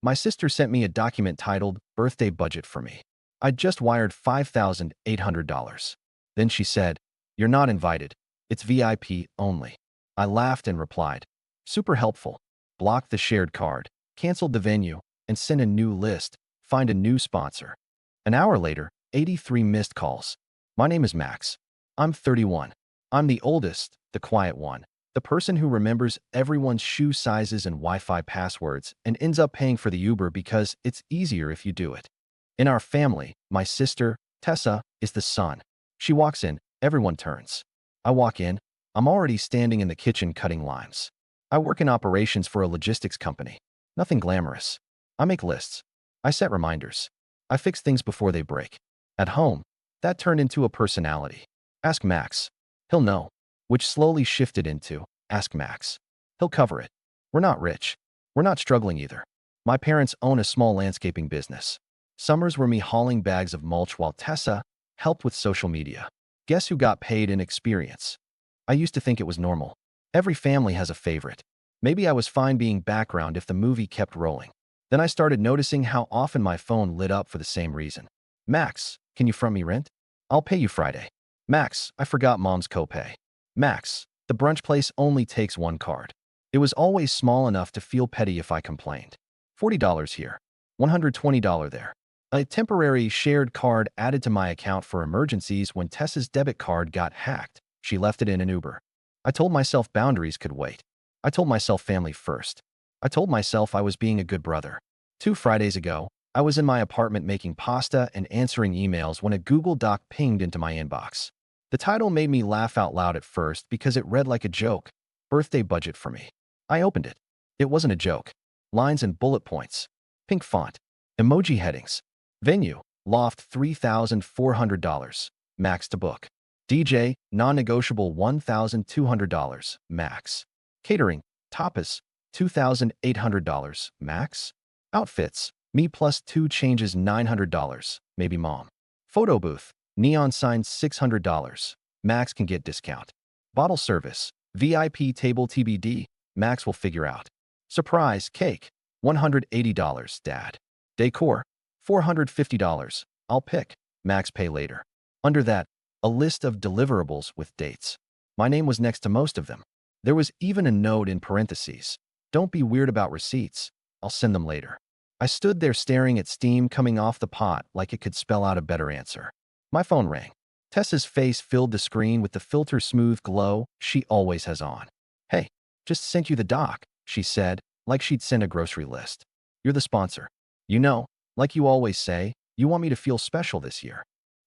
My sister sent me a document titled Birthday Budget for me. I'd just wired $5,800. Then she said, "You're not invited. It's VIP only." I laughed and replied, "Super helpful." Blocked the shared card, canceled the venue, and sent a new list. Find a new sponsor. An hour later, 83 missed calls. My name is Max. I'm 31. I'm the oldest, the quiet one, the person who remembers everyone's shoe sizes and Wi-Fi passwords and ends up paying for the Uber because it's easier if you do it. In our family, my sister, Tessa, is the sun. She walks in, everyone turns. I walk in, I'm already standing in the kitchen cutting limes. I work in operations for a logistics company. Nothing glamorous. I make lists. I set reminders. I fix things before they break. At home, that turned into a personality. Ask Max. He'll know. Which slowly shifted into, ask Max. He'll cover it. We're not rich. We're not struggling either. My parents own a small landscaping business. Summers were me hauling bags of mulch while Tessa helped with social media. Guess who got paid in experience? I used to think it was normal. Every family has a favorite. Maybe I was fine being background if the movie kept rolling. Then I started noticing how often my phone lit up for the same reason. Max, can you front me rent? I'll pay you Friday. Max, I forgot mom's copay. Max, the brunch place only takes one card. It was always small enough to feel petty if I complained. $40 here. $120 there. A temporary shared card added to my account for emergencies when Tessa's debit card got hacked. She left it in an Uber. I told myself boundaries could wait. I told myself family first. I told myself I was being a good brother. 2 Fridays ago, I was in my apartment making pasta and answering emails when a Google Doc pinged into my inbox. The title made me laugh out loud at first because it read like a joke. Birthday budget for me. I opened it. It wasn't a joke. Lines and bullet points. Pink font. Emoji headings. Venue, Loft $3,400. Max to book. DJ, non-negotiable $1,200. Max. Catering, tapas, $2,800. Max. Outfits, me plus 2 changes $900. Maybe mom. Photo booth, neon sign $600. Max can get discount. Bottle service, VIP table TBD. Max will figure out. Surprise cake, $180. Dad. Decor, $450. I'll pick. Max pay later. Under that, a list of deliverables with dates. My name was next to most of them. There was even a note in parentheses. Don't be weird about receipts. I'll send them later. I stood there staring at steam coming off the pot like it could spell out a better answer. My phone rang. Tessa's face filled the screen with the filter-smooth glow she always has on. "Hey, just sent you the doc," she said, like she'd sent a grocery list. "You're the sponsor. You know, like you always say, you want me to feel special this year."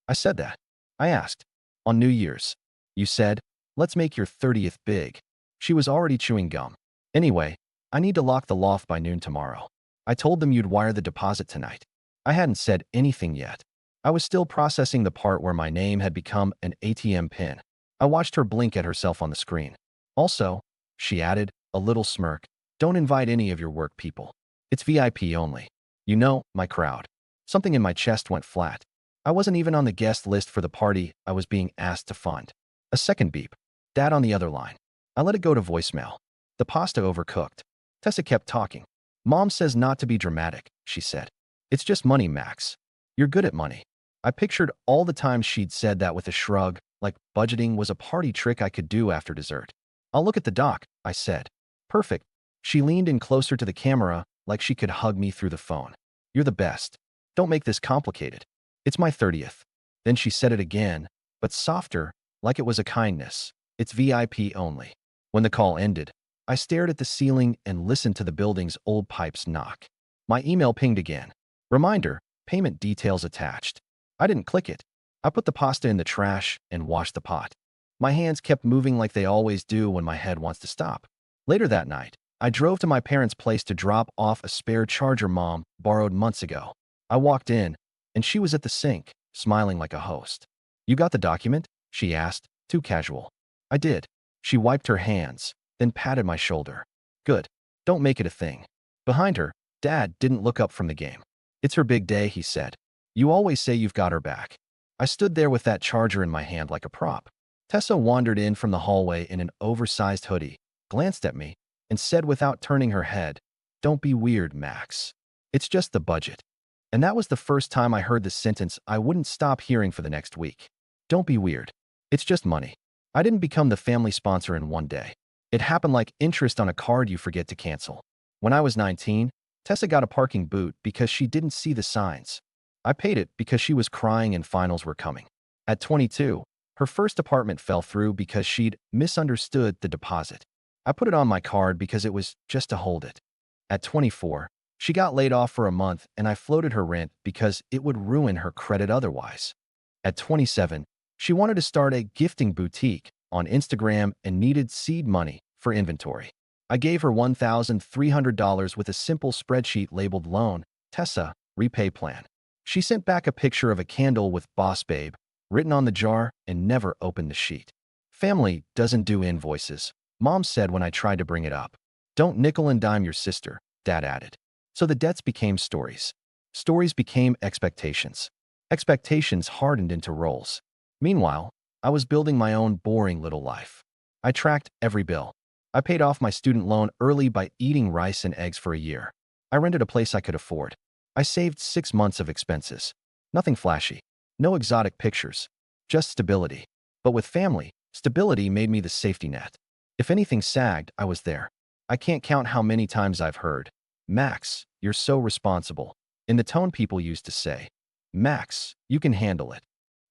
I said that. I asked. "On New Year's." "You said, let's make your 30th big." She was already chewing gum. "Anyway, I need to lock the loft by noon tomorrow. I told them you'd wire the deposit tonight." I hadn't said anything yet. I was still processing the part where my name had become an ATM pin. I watched her blink at herself on the screen. "Also," she added, a little smirk, "don't invite any of your work people. It's VIP only. You know, my crowd." Something in my chest went flat. I wasn't even on the guest list for the party I was being asked to fund. A second beep. Dad on the other line. I let it go to voicemail. The pasta overcooked. Tessa kept talking. "Mom says not to be dramatic," she said. "It's just money, Max. You're good at money." I pictured all the times she'd said that with a shrug, like budgeting was a party trick I could do after dessert. "I'll look at the doc," I said. "Perfect." She leaned in closer to the camera like she could hug me through the phone. "You're the best. Don't make this complicated. It's my 30th. Then she said it again, but softer, like it was a kindness. "It's VIP only." When the call ended, I stared at the ceiling and listened to the building's old pipes knock. My email pinged again. Reminder, payment details attached. I didn't click it. I put the pasta in the trash and washed the pot. My hands kept moving like they always do when my head wants to stop. Later that night, I drove to my parents' place to drop off a spare charger Mom borrowed months ago. I walked in, and she was at the sink, smiling like a host. "You got the document?" she asked, too casual. I did. She wiped her hands, then patted my shoulder. "Good. Don't make it a thing." Behind her, Dad didn't look up from the game. "It's her big day," he said. "You always say you've got her back." I stood there with that charger in my hand like a prop. Tessa wandered in from the hallway in an oversized hoodie, glanced at me, and said without turning her head, "Don't be weird, Max." It's just the budget. And that was the first time I heard the sentence I wouldn't stop hearing for the next week. Don't be weird. It's just money. I didn't become the family sponsor in one day. It happened like interest on a card you forget to cancel. When I was 19, Tessa got a parking boot because she didn't see the signs. I paid it because she was crying and finals were coming. At 22, her first apartment fell through because she'd misunderstood the deposit. I put it on my card because it was just to hold it. At 24, she got laid off for a month and I floated her rent because it would ruin her credit otherwise. At 27, she wanted to start a gifting boutique on Instagram and needed seed money for inventory. I gave her $1,300 with a simple spreadsheet labeled loan, Tessa, repay plan. She sent back a picture of a candle with Boss Babe written on the jar and never opened the sheet. Family doesn't do invoices, Mom said when I tried to bring it up. Don't nickel and dime your sister, Dad added. So the debts became stories. Stories became expectations. Expectations hardened into roles. Meanwhile, I was building my own boring little life. I tracked every bill. I paid off my student loan early by eating rice and eggs for a year. I rented a place I could afford. I saved 6 months of expenses. Nothing flashy. No exotic pictures. Just stability. But with family, stability made me the safety net. If anything sagged, I was there. I can't count how many times I've heard, "Max, you're so responsible," in the tone people used to say, "Max, you can handle it."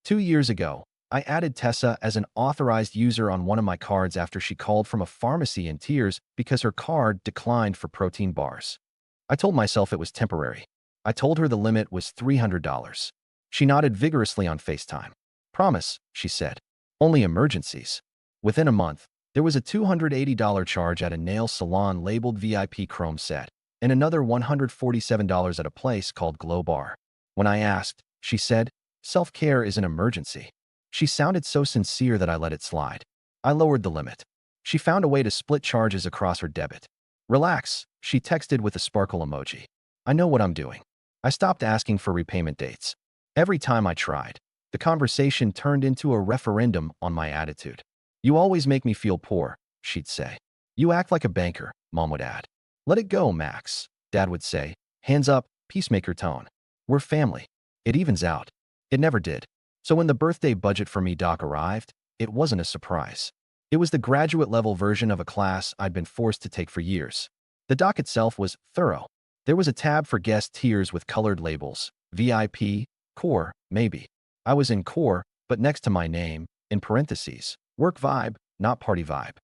2 years ago, I added Tessa as an authorized user on one of my cards after she called from a pharmacy in tears because her card declined for protein bars. I told myself it was temporary. I told her the limit was $300. She nodded vigorously on FaceTime. "Promise," she said. "Only emergencies." Within a month, there was a $280 charge at a nail salon labeled VIP Chrome Set, and another $147 at a place called Glow Bar. When I asked, she said, "Self-care is an emergency." She sounded so sincere that I let it slide. I lowered the limit. She found a way to split charges across her debit. "Relax," she texted with a sparkle emoji. "I know what I'm doing." I stopped asking for repayment dates. Every time I tried, the conversation turned into a referendum on my attitude. "You always make me feel poor," she'd say. "You act like a banker," Mom would add. "Let it go, Max," Dad would say, hands up, peacemaker tone. "We're family. It evens out." It never did. So when the birthday budget for me doc arrived, it wasn't a surprise. It was the graduate-level version of a class I'd been forced to take for years. The doc itself was thorough. There was a tab for guest tiers with colored labels, VIP, Core, maybe. I was in Core, but next to my name, in parentheses, work vibe, not party vibe.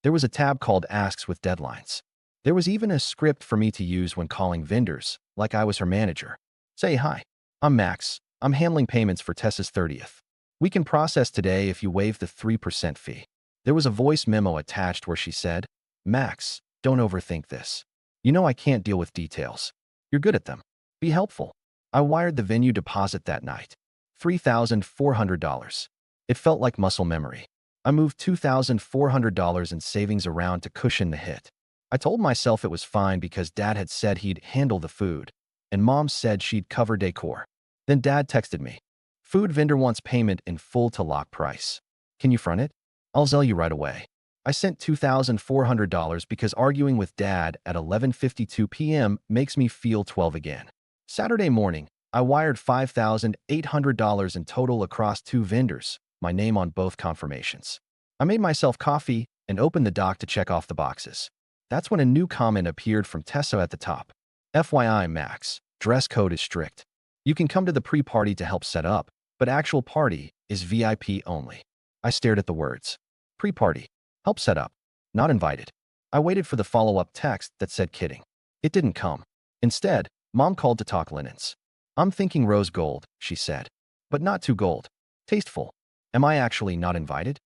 There was a tab called Asks with deadlines. There was even a script for me to use when calling vendors, like I was her manager. "Say hi. I'm Max. I'm handling payments for Tessa's 30th. We can process today if you waive the 3% fee." There was a voice memo attached where she said, "Max, don't overthink this. You know I can't deal with details. You're good at them. Be helpful." I wired the venue deposit that night. $3,400. It felt like muscle memory. I moved $2,400 in savings around to cushion the hit. I told myself it was fine because Dad had said he'd handle the food, and Mom said she'd cover decor. Then Dad texted me, "Food vendor wants payment in full to lock price. Can you front it? I'll Zelle you right away." I sent $2,400 because arguing with Dad at 11:52 p.m. makes me feel 12 again. Saturday morning, I wired $5,800 in total across 2 vendors, my name on both confirmations. I made myself coffee and opened the doc to check off the boxes. That's when a new comment appeared from Tessa at the top. "FYI, Max, dress code is strict. You can come to the pre-party to help set up, but actual party is VIP only." I stared at the words. Pre-party. Help set up. Not invited. I waited for the follow-up text that said kidding. It didn't come. Instead, Mom called to talk linens. "I'm thinking rose gold," she said. "But not too gold. Tasteful. Am I actually not invited?"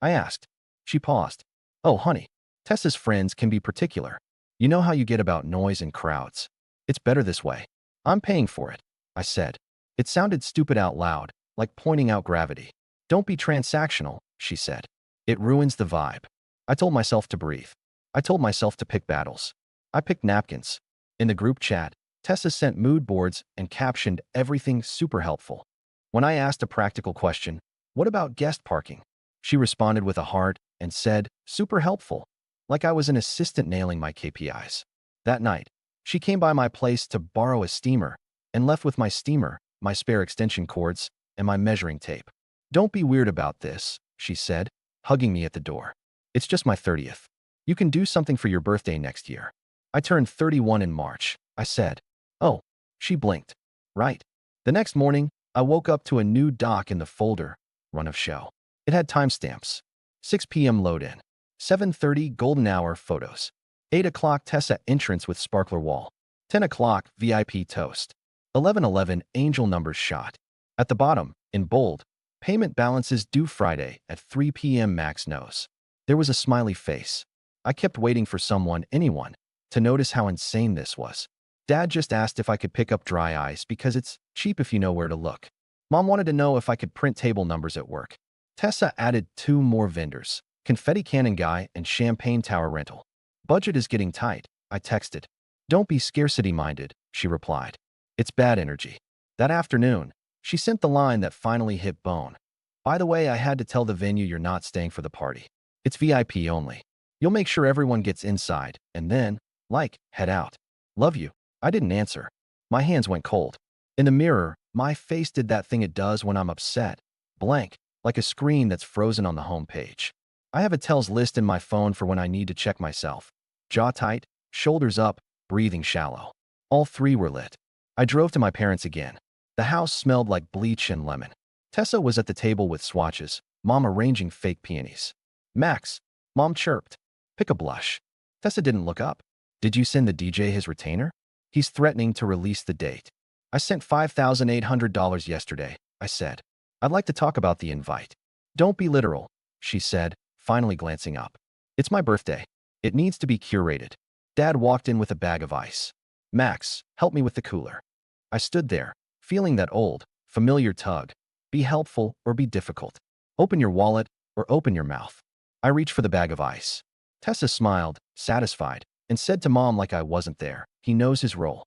I asked. She paused. "Oh, honey. Tessa's friends can be particular. You know how you get about noise and crowds. It's better this way." "I'm paying for it," I said. It sounded stupid out loud, like pointing out gravity. "Don't be transactional," she said. "It ruins the vibe." I told myself to breathe. I told myself to pick battles. I picked napkins. In the group chat, Tessa sent mood boards and captioned everything super helpful. When I asked a practical question, "What about guest parking?" she responded with a heart and said, "Super helpful," like I was an assistant nailing my KPIs. That night, She came by my place to borrow a steamer and left with my steamer, my spare extension cords, and my measuring tape. Don't be weird about this, she said, hugging me at the door. It's just my 30th. You can do something for your birthday next year. I turned 31 in March, I said. Oh, she blinked. Right. The next morning, I woke up to a new doc in the folder, run of show. It had timestamps. 6 p.m. load in. 7:30 golden hour photos. 8 o'clock Tessa entrance with sparkler wall. 10 o'clock VIP toast. 11:11 angel numbers shot. At the bottom, in bold, payment balances due Friday at 3 p.m. Max knows. There was a smiley face. I kept waiting for anyone, to notice how insane this was. Dad just asked if I could pick up dry ice because it's cheap if you know where to look. Mom wanted to know if I could print table numbers at work. Tessa added 2 more vendors, confetti cannon guy and champagne tower rental. Budget is getting tight, I texted. Don't be scarcity-minded, she replied. It's bad energy. That afternoon, she sent the line that finally hit bone. By the way, I had to tell the venue you're not staying for the party. It's VIP only. You'll make sure everyone gets inside, and then, head out. Love you. I didn't answer. My hands went cold. In the mirror, my face did that thing it does when I'm upset. Blank, like a screen that's frozen on the home page. I have a tells list in my phone for when I need to check myself. Jaw tight, shoulders up, breathing shallow. All 3 were lit. I drove to my parents again. The house smelled like bleach and lemon. Tessa was at the table with swatches, Mom arranging fake peonies. Max, Mom chirped. Pick a blush. Tessa didn't look up. Did you send the DJ his retainer? He's threatening to release the date. I sent $5,800 yesterday, I said. I'd like to talk about the invite. Don't be literal, she said, finally glancing up. It's my birthday. It needs to be curated. Dad walked in with a bag of ice. Max, help me with the cooler. I stood there, feeling that old, familiar tug. Be helpful or be difficult. Open your wallet or open your mouth. I reached for the bag of ice. Tessa smiled, satisfied, and said to Mom like I wasn't there, he knows his role.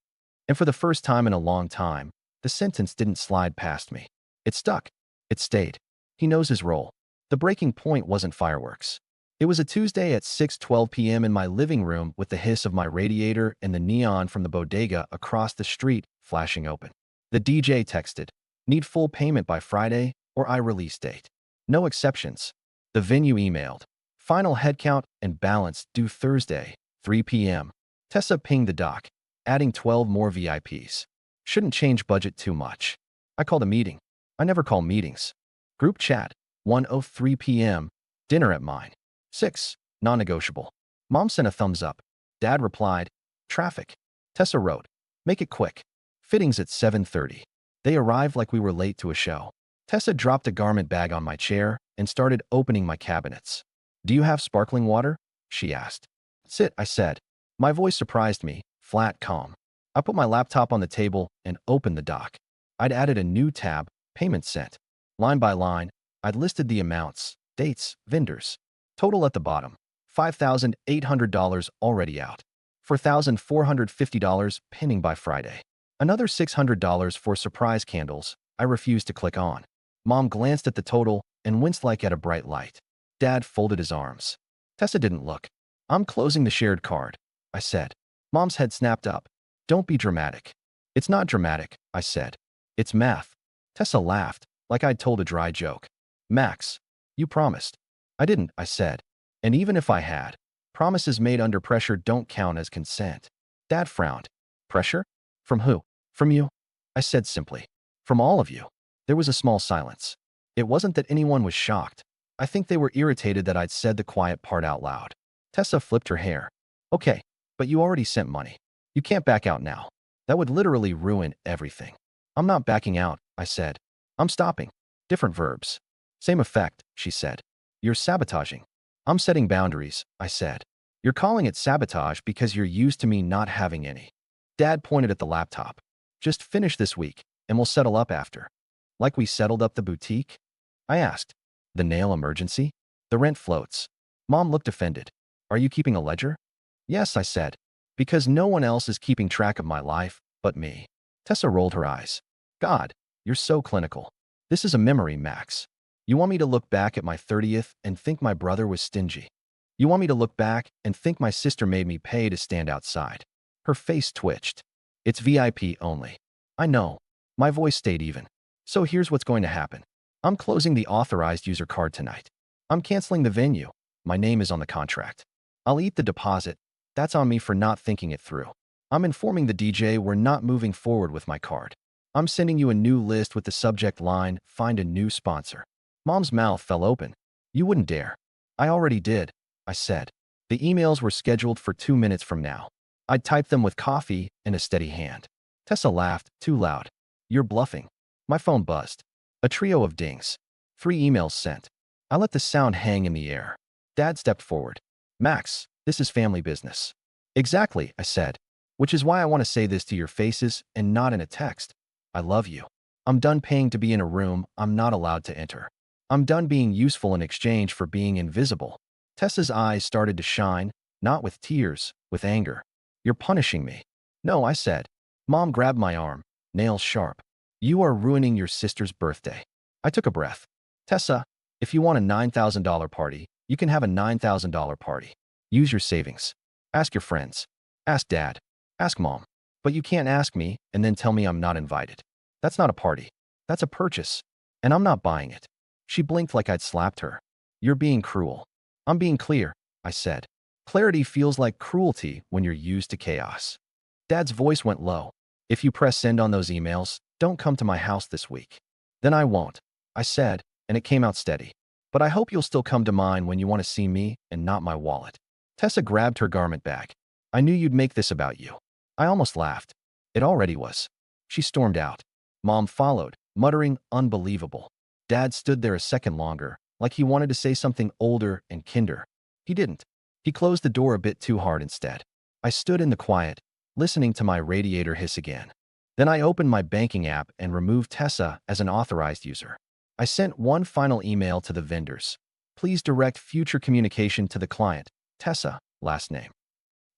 And for the first time in a long time, the sentence didn't slide past me. It stuck. It stayed. He knows his role. The breaking point wasn't fireworks. It was a Tuesday at 6:12 p.m. in my living room with the hiss of my radiator and the neon from the bodega across the street flashing open. The DJ texted, need full payment by Friday or I release date. No exceptions. The venue emailed, final headcount and balance due Thursday, 3 p.m. Tessa pinged the doc, adding 12 more VIPs. Shouldn't change budget too much. I called a meeting. I never call meetings. Group chat, 1:03 p.m. Dinner at mine. 6, non-negotiable. Mom sent a thumbs up. Dad replied, traffic. Tessa wrote, make it quick. Fittings at 7:30. They arrived like we were late to a show. Tessa dropped a garment bag on my chair and started opening my cabinets. Do you have sparkling water? She asked. Sit, I said. My voice surprised me, flat, calm. I put my laptop on the table and opened the doc. I'd added a new tab, payment sent. Line by line, I'd listed the amounts, dates, vendors. Total at the bottom, $5,800 already out. $4,450 pending by Friday. Another $600 for surprise candles I refused to click on. Mom glanced at the total and winced like at a bright light. Dad folded his arms. Tessa didn't look. I'm closing the shared card, I said. Mom's head snapped up. Don't be dramatic. It's not dramatic, I said. It's math. Tessa laughed, like I'd told a dry joke. Max, you promised. I didn't, I said. And even if I had, promises made under pressure don't count as consent. Dad frowned. Pressure? From who? From you? I said simply. From all of you. There was a small silence. It wasn't that anyone was shocked. I think they were irritated that I'd said the quiet part out loud. Tessa flipped her hair. Okay, but you already sent money. You can't back out now. That would literally ruin everything. I'm not backing out, I said. I'm stopping. Different verbs. Same effect, she said. You're sabotaging. I'm setting boundaries, I said. You're calling it sabotage because you're used to me not having any. Dad pointed at the laptop. Just finish this week, and we'll settle up after. Like we settled up the boutique? I asked. The nail emergency? The rent floats. Mom looked offended. Are you keeping a ledger? Yes, I said. Because no one else is keeping track of my life, but me. Tessa rolled her eyes. God, you're so clinical. This is a memory, Max. You want me to look back at my 30th and think my brother was stingy. You want me to look back and think my sister made me pay to stand outside. Her face twitched. It's VIP only. I know. My voice stayed even. So here's what's going to happen. I'm closing the authorized user card tonight. I'm canceling the venue. My name is on the contract. I'll eat the deposit. That's on me for not thinking it through. I'm informing the DJ we're not moving forward with my card. I'm sending you a new list with the subject line, find a new sponsor. Mom's mouth fell open. You wouldn't dare. I already did, I said. The emails were scheduled for 2 minutes from now. I'd type them with coffee in a steady hand. Tessa laughed, too loud. You're bluffing. My phone buzzed. A trio of dings. 3 emails sent. I let the sound hang in the air. Dad stepped forward. Max, this is family business. Exactly, I said. Which is why I want to say this to your faces and not in a text. I love you. I'm done paying to be in a room I'm not allowed to enter. I'm done being useful in exchange for being invisible. Tessa's eyes started to shine, not with tears, with anger. You're punishing me. No, I said. Mom grabbed my arm, nails sharp. You are ruining your sister's birthday. I took a breath. Tessa, if you want a $9,000 party, you can have a $9,000 party. Use your savings. Ask your friends. Ask Dad. Ask Mom. But you can't ask me and then tell me I'm not invited. That's not a party. That's a purchase. And I'm not buying it. She blinked like I'd slapped her. You're being cruel. I'm being clear, I said. Clarity feels like cruelty when you're used to chaos. Dad's voice went low. If you press send on those emails, don't come to my house this week. Then I won't, I said, and it came out steady. But I hope you'll still come to mine when you want to see me and not my wallet. Tessa grabbed her garment bag. I knew you'd make this about you. I almost laughed. It already was. She stormed out. Mom followed, muttering unbelievable. Dad stood there a second longer, like he wanted to say something older and kinder. He didn't. He closed the door a bit too hard instead. I stood in the quiet, listening to my radiator hiss again. Then I opened my banking app and removed Tessa as an authorized user. I sent one final email to the vendors. Please direct future communication to the client, Tessa, last name.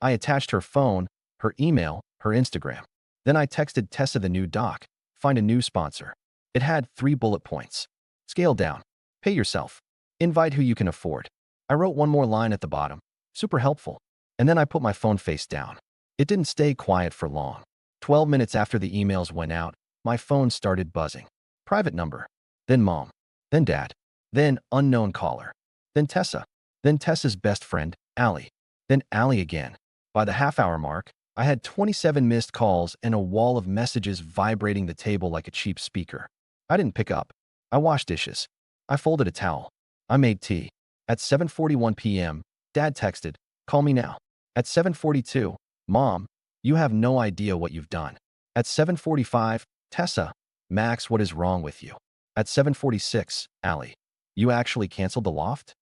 I attached her phone, her email, her Instagram. Then I texted Tessa the new doc, find a new sponsor. It had 3 bullet points. Scale down. Pay yourself. Invite who you can afford. I wrote one more line at the bottom. Super helpful. And then I put my phone face down. It didn't stay quiet for long. 12 minutes after the emails went out, my phone started buzzing. Private number. Then Mom. Then Dad. Then unknown caller. Then Tessa. Then Tessa's best friend, Allie. Then Allie again. By the half-hour mark, I had 27 missed calls and a wall of messages vibrating the table like a cheap speaker. I didn't pick up. I washed dishes. I folded a towel. I made tea. At 7:41 p.m., Dad texted, call me now. At 7:42, Mom, you have no idea what you've done. At 7:45, Tessa, Max, what is wrong with you? At 7:46, Allie, you actually canceled the loft?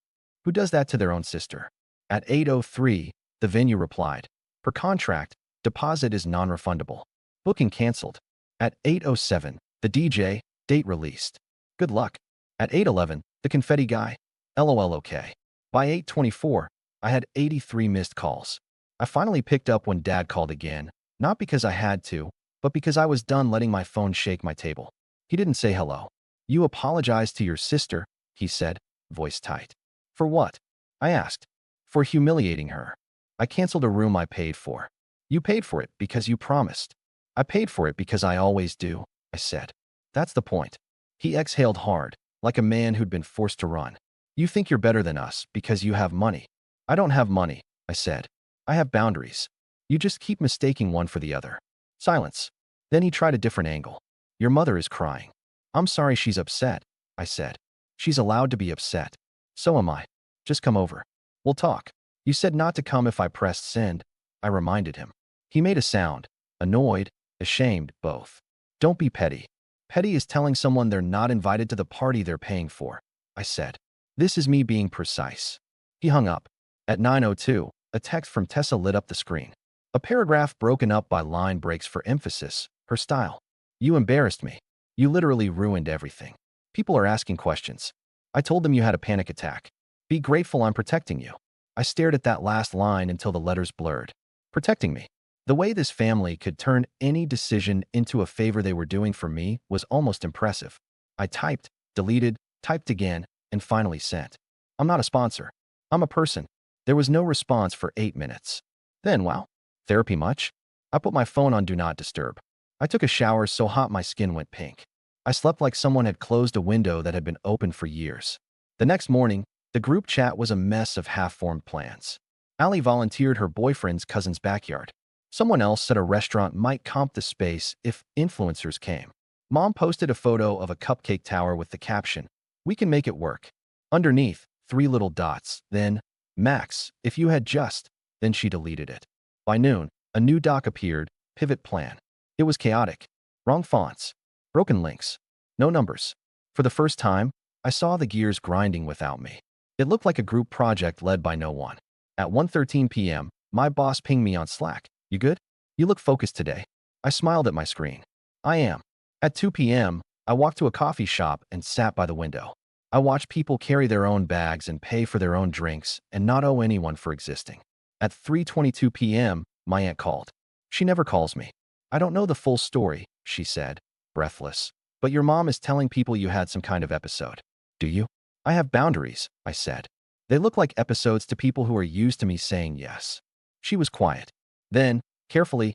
Who does that to their own sister? At 8:03, the venue replied, per contract, deposit is non-refundable. Booking canceled. At 8:07, the DJ, date released. Good luck. At 8:11, the confetti guy, LOL okay. By 8:24, I had 83 missed calls. I finally picked up when Dad called again, not because I had to, but because I was done letting my phone shake my table. He didn't say hello. You apologized to your sister, he said, voice tight. For what? I asked. For humiliating her. I canceled a room I paid for. You paid for it because you promised. I paid for it because I always do, I said. That's the point. He exhaled hard, like a man who'd been forced to run. You think you're better than us because you have money. I don't have money, I said. I have boundaries. You just keep mistaking one for the other. Silence. Then he tried a different angle. Your mother is crying. I'm sorry she's upset, I said. She's allowed to be upset. So am I. Just come over. We'll talk. You said not to come if I pressed send, I reminded him. He made a sound. Annoyed, ashamed, both. Don't be petty. Petty is telling someone they're not invited to the party they're paying for, I said. This is me being precise. He hung up. At 9:02, a text from Tessa lit up the screen. A paragraph broken up by line breaks for emphasis, her style. You embarrassed me. You literally ruined everything. People are asking questions. I told them you had a panic attack. Be grateful I'm protecting you. I stared at that last line until the letters blurred. Protecting me. The way this family could turn any decision into a favor they were doing for me was almost impressive. I typed, deleted, typed again, and finally sent. I'm not a sponsor. I'm a person. There was no response for 8 minutes. Then, wow. Therapy much? I put my phone on Do Not Disturb. I took a shower so hot my skin went pink. I slept like someone had closed a window that had been open for years. The next morning, the group chat was a mess of half-formed plans. Allie volunteered her boyfriend's cousin's backyard. Someone else said a restaurant might comp the space if influencers came. Mom posted a photo of a cupcake tower with the caption, "We can make it work." Underneath, 3 little dots. Then, "Max, if you had just..." Then she deleted it. By noon, a new doc appeared, Pivot Plan. It was chaotic. Wrong fonts. Broken links. No numbers. For the first time, I saw the gears grinding without me. It looked like a group project led by no one. At 1:13 p.m., my boss pinged me on Slack. "You good? You look focused today." I smiled at my screen. "I am." At 2 p.m., I walked to a coffee shop and sat by the window. I watched people carry their own bags and pay for their own drinks and not owe anyone for existing. At 3:22 p.m., my aunt called. She never calls me. "I don't know the full story," she said, breathless. "But your mom is telling people you had some kind of episode." "Do you?" "I have boundaries," I said. "They look like episodes to people who are used to me saying yes." She was quiet. Then, carefully,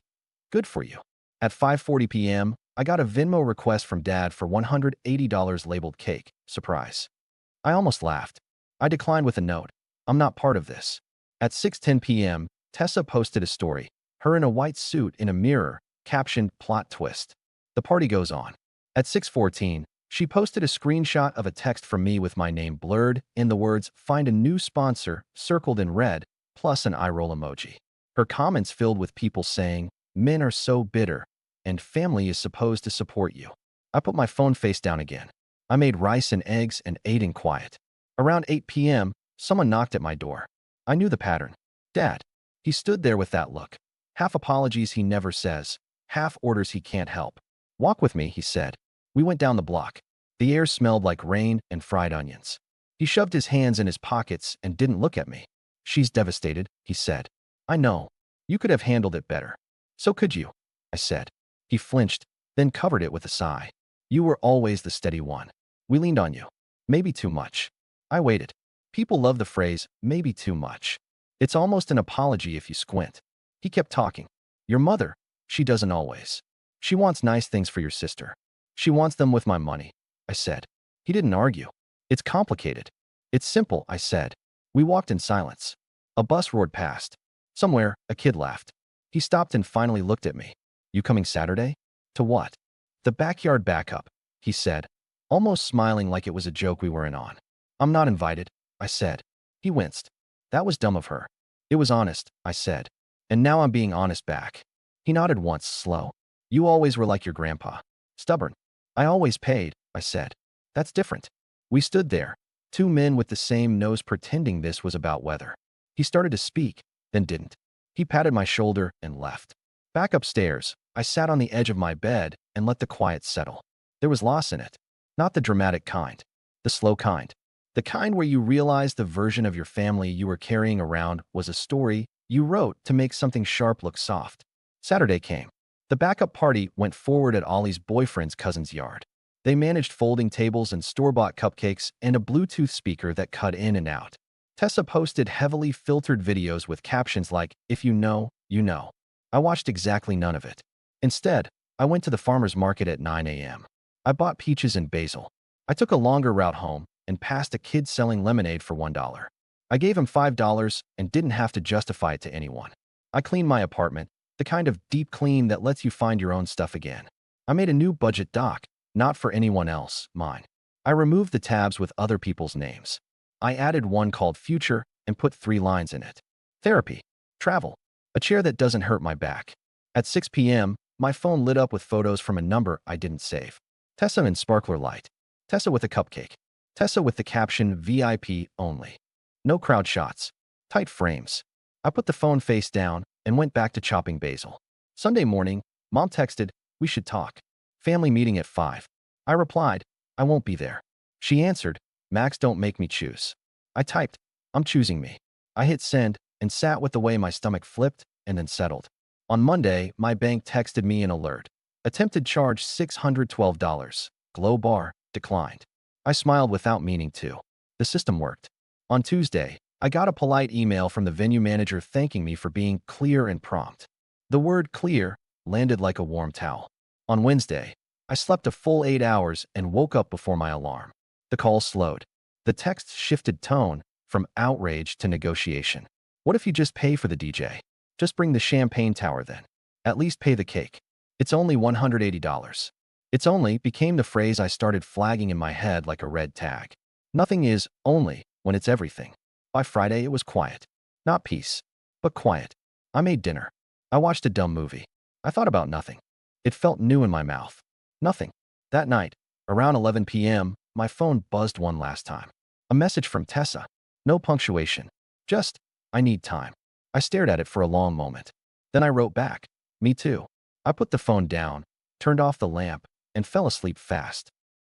"Good for you." At 5:40 p.m., I got a Venmo request from Dad for $180 labeled cake. Surprise. I almost laughed. I declined with a note. "I'm not part of this." At 6:10 p.m., Tessa posted a story, her in a white suit in a mirror, captioned "Plot Twist." The party goes on. At 6:14, she posted a screenshot of a text from me with my name blurred in the words "Find a new sponsor" circled in red, plus an eye roll emoji. Her comments filled with people saying, "Men are so bitter," and "Family is supposed to support you." I put my phone face down again. I made rice and eggs and ate in quiet. Around 8 p.m., someone knocked at my door. I knew the pattern. Dad. He stood there with that look. Half apologies he never says, half orders he can't help. "Walk with me," he said. We went down the block. The air smelled like rain and fried onions. He shoved his hands in his pockets and didn't look at me. "She's devastated," he said. "I know. You could have handled it better." "So could you," I said. He flinched, then covered it with a sigh. "You were always the steady one. We leaned on you. Maybe too much." I waited. People love the phrase, "maybe too much." It's almost an apology if you squint. He kept talking. "Your mother, she doesn't always. She wants nice things for your sister. She wants them with my money," I said. He didn't argue. "It's complicated." "It's simple," I said. We walked in silence. A bus roared past. Somewhere, a kid laughed. He stopped and finally looked at me. "You coming Saturday?" "To what?" "The backyard backup," he said, almost smiling like it was a joke we were in on. "I'm not invited," I said. He winced. That was dumb of her. "It was honest," I said. "And now I'm being honest back." He nodded once, slow. "You always were like your grandpa. Stubborn." "I always paid," I said. "That's different." We stood there, 2 men with the same nose pretending this was about weather. He started to speak, then didn't. He patted my shoulder and left. Back upstairs, I sat on the edge of my bed and let the quiet settle. There was loss in it. Not the dramatic kind. The slow kind. The kind where you realize the version of your family you were carrying around was a story you wrote to make something sharp look soft. Saturday came. The backup party went forward at Ollie's boyfriend's cousin's yard. They managed folding tables and store-bought cupcakes and a Bluetooth speaker that cut in and out. Tessa posted heavily filtered videos with captions like, "If you know, you know." I watched exactly none of it. Instead, I went to the farmer's market at 9 a.m. I bought peaches and basil. I took a longer route home and passed a kid selling lemonade for $1. I gave him $5 and didn't have to justify it to anyone. I cleaned my apartment, the kind of deep clean that lets you find your own stuff again. I made a new budget doc, not for anyone else, mine. I removed the tabs with other people's names. I added one called Future and put 3 lines in it. Therapy. Travel. A chair that doesn't hurt my back. At 6 p.m., my phone lit up with photos from a number I didn't save. Tessa in sparkler light. Tessa with a cupcake. Tessa with the caption VIP only. No crowd shots. Tight frames. I put the phone face down and went back to chopping basil. Sunday morning, Mom texted, "We should talk. Family meeting at 5. I replied, "I won't be there." She answered, "Max, don't make me choose." I typed, "I'm choosing me." I hit send and sat with the way my stomach flipped and then settled. On Monday, my bank texted me an alert. Attempted charge $612. Glow bar, declined. I smiled without meaning to. The system worked. On Tuesday, I got a polite email from the venue manager thanking me for being clear and prompt. The word clear landed like a warm towel. On Wednesday, I slept a full 8 hours and woke up before my alarm. The call slowed. The text shifted tone from outrage to negotiation. What if you just pay for the DJ? Just bring the champagne tower then. At least pay the cake. It's only $180. It's only became the phrase I started flagging in my head like a red tag. Nothing is only when it's everything. By Friday, it was quiet. Not peace, but quiet. I made dinner. I watched a dumb movie. I thought about nothing. It felt new in my mouth. Nothing. That night, around 11 p.m., my phone buzzed one last time. A message from Tessa. No punctuation. Just, I need time. I stared at it for a long moment. Then I wrote back, me too. I put the phone down, turned off the lamp, and fell asleep fast.